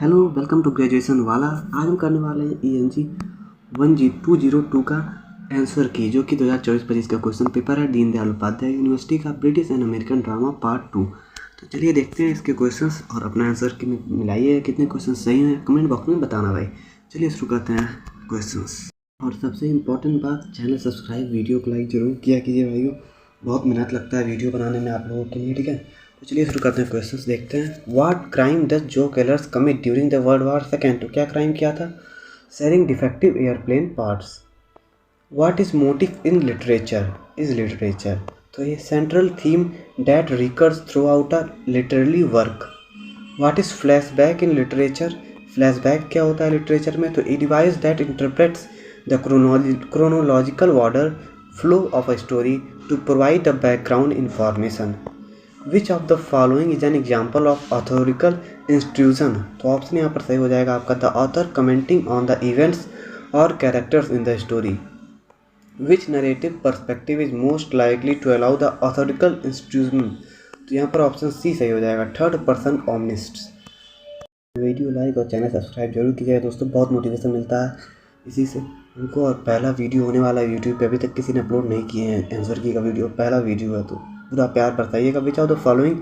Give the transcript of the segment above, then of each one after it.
Hello welcome to graduation वाला। आज हम करने वाले हैं ENG 1G202 का आंसर की, जो कि 2024-25 का क्वेश्चन पेपर है, दीनदयाल उपाध्याय यूनिवर्सिटी का British and American drama part 2। तो चलिए देखते हैं इसके क्वेश्चंस और अपना आंसर की मिलाइए, कितने क्वेश्चन सही हैं कमेंट बॉक्स में बताना भाई। चलिए शुरू करते हैं क्वेश्चंस। और सबसे इम्पोर्टेंट बात, चैनल सब्सक्राइब, वीडियो को लाइक जरूर किया कीजिए भाइयों, बहुत मेहनत लगता है वीडियो बनाने में आप लोगों के लिए, ठीक है। तो चलिए शुरू करते हैं क्वेश्चंस, देखते हैं। व्हाट क्राइम डज जो Keller's commit during the world war second? तो क्या क्राइम किया था? Selling defective airplane parts. What is motive in literature? Is literature. तो ये central theme that recurs through out a literary work. What is flashback in literature? Flashback क्या होता है literature में? तो a device that interprets the chronological order flow of a story to provide the background information. Which of the following is an example of authorical institution? तो option यहाँ पर सही हो जाएगा आपका the author commenting on the events और characters in the story. Which narrative perspective is most likely to allow the authorical institution? तो यहाँ पर ऑप्शन सी सही हो जाएगा, थर्ड पर्सन ओमनिस्ट। वीडियो लाइक और चैनल सब्सक्राइब जरूर कीजिएगा दोस्तों, बहुत मोटिवेशन मिलता है इसी से हमको। और पहला वीडियो होने वाला है यूट्यूब पे, अभी तक किसी ने अपलोड नहीं किए हैं आंसर की का वीडियो, पहला वीडियो है तो पूरा प्यार बरसाइएगा। Which of the following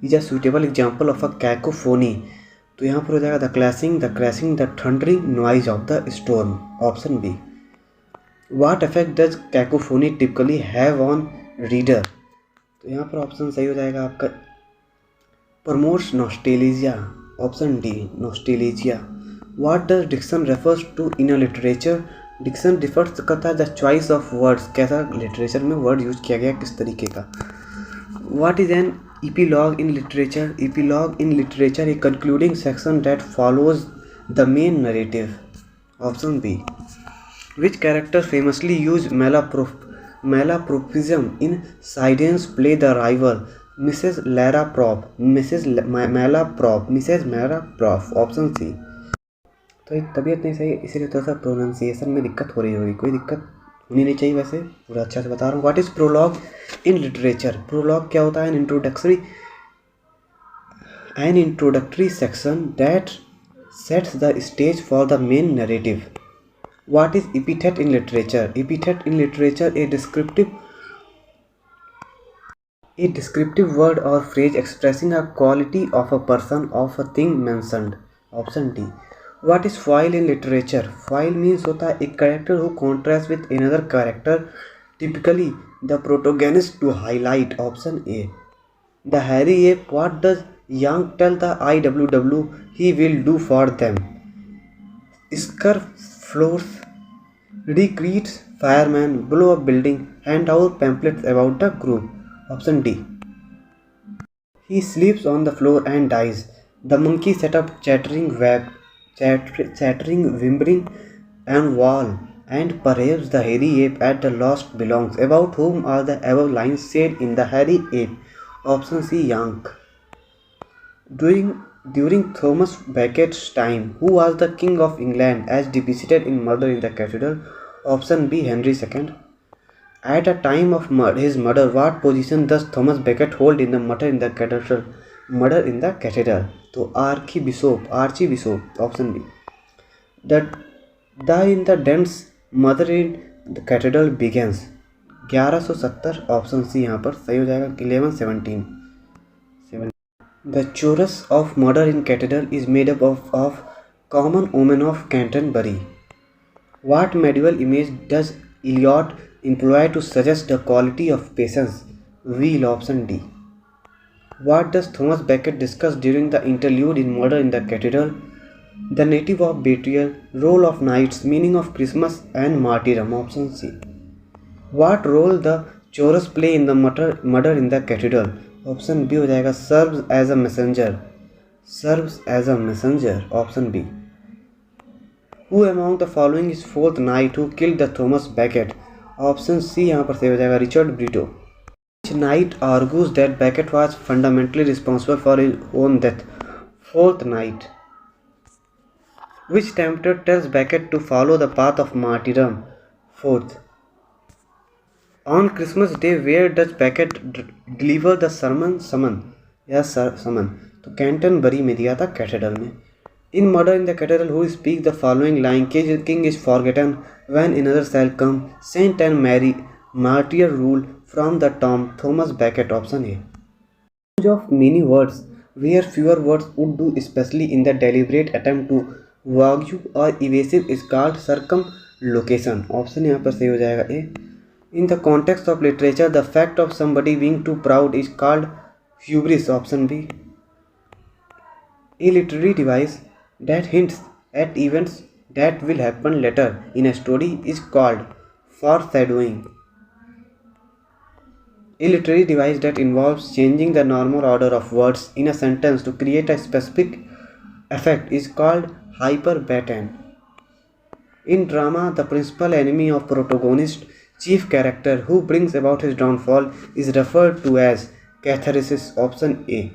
is a suitable example of a cacophony? तो यहाँ पर हो जाएगा the crashing the thundering noise of the storm, option B. What effect does cacophony typically have on reader? तो यहाँ पर ऑप्शन सही हो जाएगा आपका promotes nostalgia, option D nostalgia. What does diction refers to in a literature? Diction refers करता है the choice of words, कैसा लिटरेचर में वर्ड यूज किया गया किस तरीके का। What is an epilogue in literature? Epilogue in literature a concluding section that follows the main narrative, option B. Which character famously used malapropism in Siddons play The Rival? Mrs. Malaprop, option C. तो एक तबीयत नहीं सही इसीलिए थोड़ा सा pronunciation में दिक्कत हो रही होगी, कोई दिक्कत होनी नहीं चाहिए, वैसे पूरा अच्छा से बता रहा हूँ। What is prologue in literature? Prologue क्या होता है? An introductory section that sets the stage for the main narrative. What is epithet in literature? Epithet in literature a descriptive word or phrase expressing a quality of a person of a thing mentioned, option D. What is foil in literature? Foil means होता है एक character who contrasts with another character, typically the protagonist, to highlight, option A. The hairy ape, what does Young tell the IWW he will do for them? Scarf floors, recruits fireman, blow up building, hand out pamphlets about the group, option D. He sleeps on the floor and dies. The monkey set up chattering, whimpering and wall, and perhaps the hairy ape at the last belongs. About whom are the above lines said in the hairy ape? Option C. Young. During Thomas Becket's time, who was the King of England as depicted in Murder in the Cathedral? Option B. Henry II. At the time of his murder, what position does Thomas Becket hold in the Murder in the Cathedral? Murder in the Cathedral. तो Archbishop, option B. The in the dense Murder in the Cathedral begins 1170, option C यहाँ पर सही हो जाएगा 1117. The chorus of Murder in Cathedral is made up of common women of Canterbury. What medieval image does Eliot employ to suggest the quality of patience? Wheel, option D. What does Thomas Becket discuss during the interlude in Murder in the Cathedral? The native of betrayal, role of knights, meaning of Christmas and martyrdom, option C. What role the chorus play in the murder in the Cathedral? Option B हो जाएगा serves as a messenger, option B. Who among the following is fourth knight who killed the Thomas Becket? Option C यहाँ पर सही हो जाएगा Richard Brito. Which knight argues that Becket was fundamentally responsible for his own death? Fourth knight. Which tempter tells Becket to follow the path of martyrdom? Fourth. On Christmas Day, where does Becket deliver the summon? तो Canterbury में दिया था, cathedral में. In Murder in the Cathedral, who speaks the following line, King is forgotten when another shall come, Saint and Mary, martyr rule from the tomb. Thomas Becket, option A. Use of many words where fewer words would do, especially in the deliberate attempt to vague or evasive, is called circumlocution. Option यहाँ पर सही हो जाएगा A. In the context of literature, the fact of somebody being too proud is called hubris. Option B. A literary device that hints at events that will happen later in a story is called foreshadowing. A literary device that involves changing the normal order of words in a sentence to create a specific effect is called hyperbaton. In drama, the principal enemy of protagonist, chief character who brings about his downfall, is referred to as catharsis. Option A.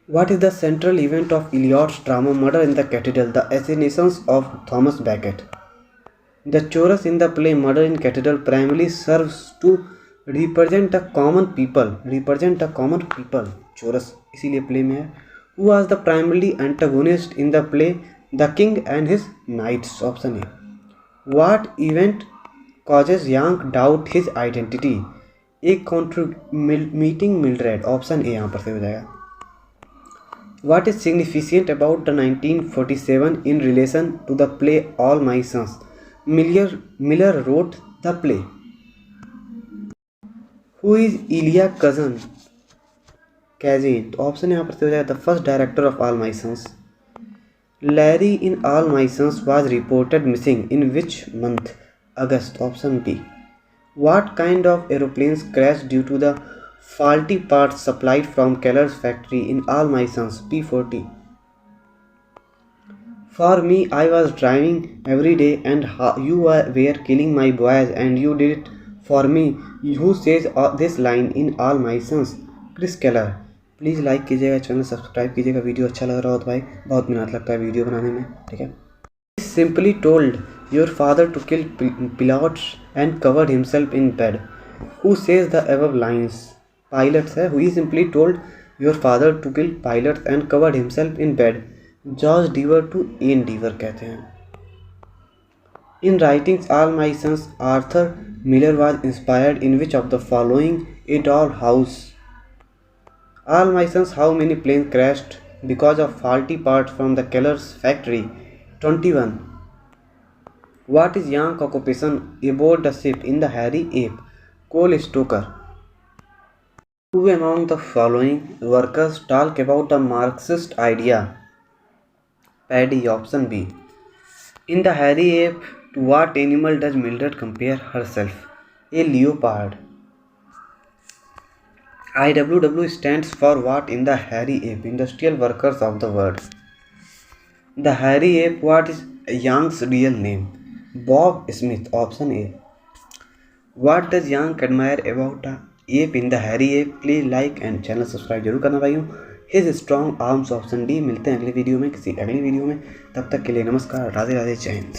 What is the central event of Eliot's drama Murder in the Cathedral? The assassinations of Thomas Becket. The chorus in the play Murder in Cathedral primarily serves to represent a common people. चोरस इसीलिए play में है. Who was the primary antagonist in the play The King and His Knights? Option A. What event causes Young doubt his identity? meeting Mildred. Option A यहाँ पर से हो जाएगा. What is significant about the 1947 in relation to the play All My Sons? Miller wrote the play. Who is Elia Kazan? Option यहाँ पर से हो जाएगा. The first director of All My Sons. Larry in All My Sons was reported missing in which month? August. Option B. What kind of aeroplanes crashed due to the faulty parts supplied from Keller's factory in All My Sons? P-40. For me, I was driving every day and you were killing my boys and you did it for me. Who says this line in All My Sons? Chris Keller. Please like कीजिएगा, channel subscribe कीजिएगा. Video अच्छा लग रहा हो तो भाई बहुत मेहनत लगता है वीडियो बनाने में, ठीक है. Simply told your father to kill pilots and covered himself in bed. Who says the above lines? Pilots है. He simply told your father to kill pilots and covered himself in bed. George Dever to Ian Dever कहते हैं. In writing All My Sons, Arthur Miller was inspired in which of the following? A Doll House. All My Sons, how many planes crashed because of faulty parts from the Keller's factory? 21. What is Young's occupation aboard the ship in the Harry Ape? Coal stoker. Who among the following workers talk about the Marxist idea? Paddy. Option B. In the Harry Ape, to what animal does Mildred compare herself? A leopard. IWW stands for what in the Harry Ape? Industrial Workers of the World. The Harry Ape, what is Young's real name? Bob Smith. Option A. What does Young admire about the ape in the Harry Ape? Please like and channel subscribe जरूर करना भाइयों. His strong arms. Option D. मिलते हैं अगली video में, किसी अगली video में. तब तक के लिए नमस्कार, राधे राधे, जय हिंद.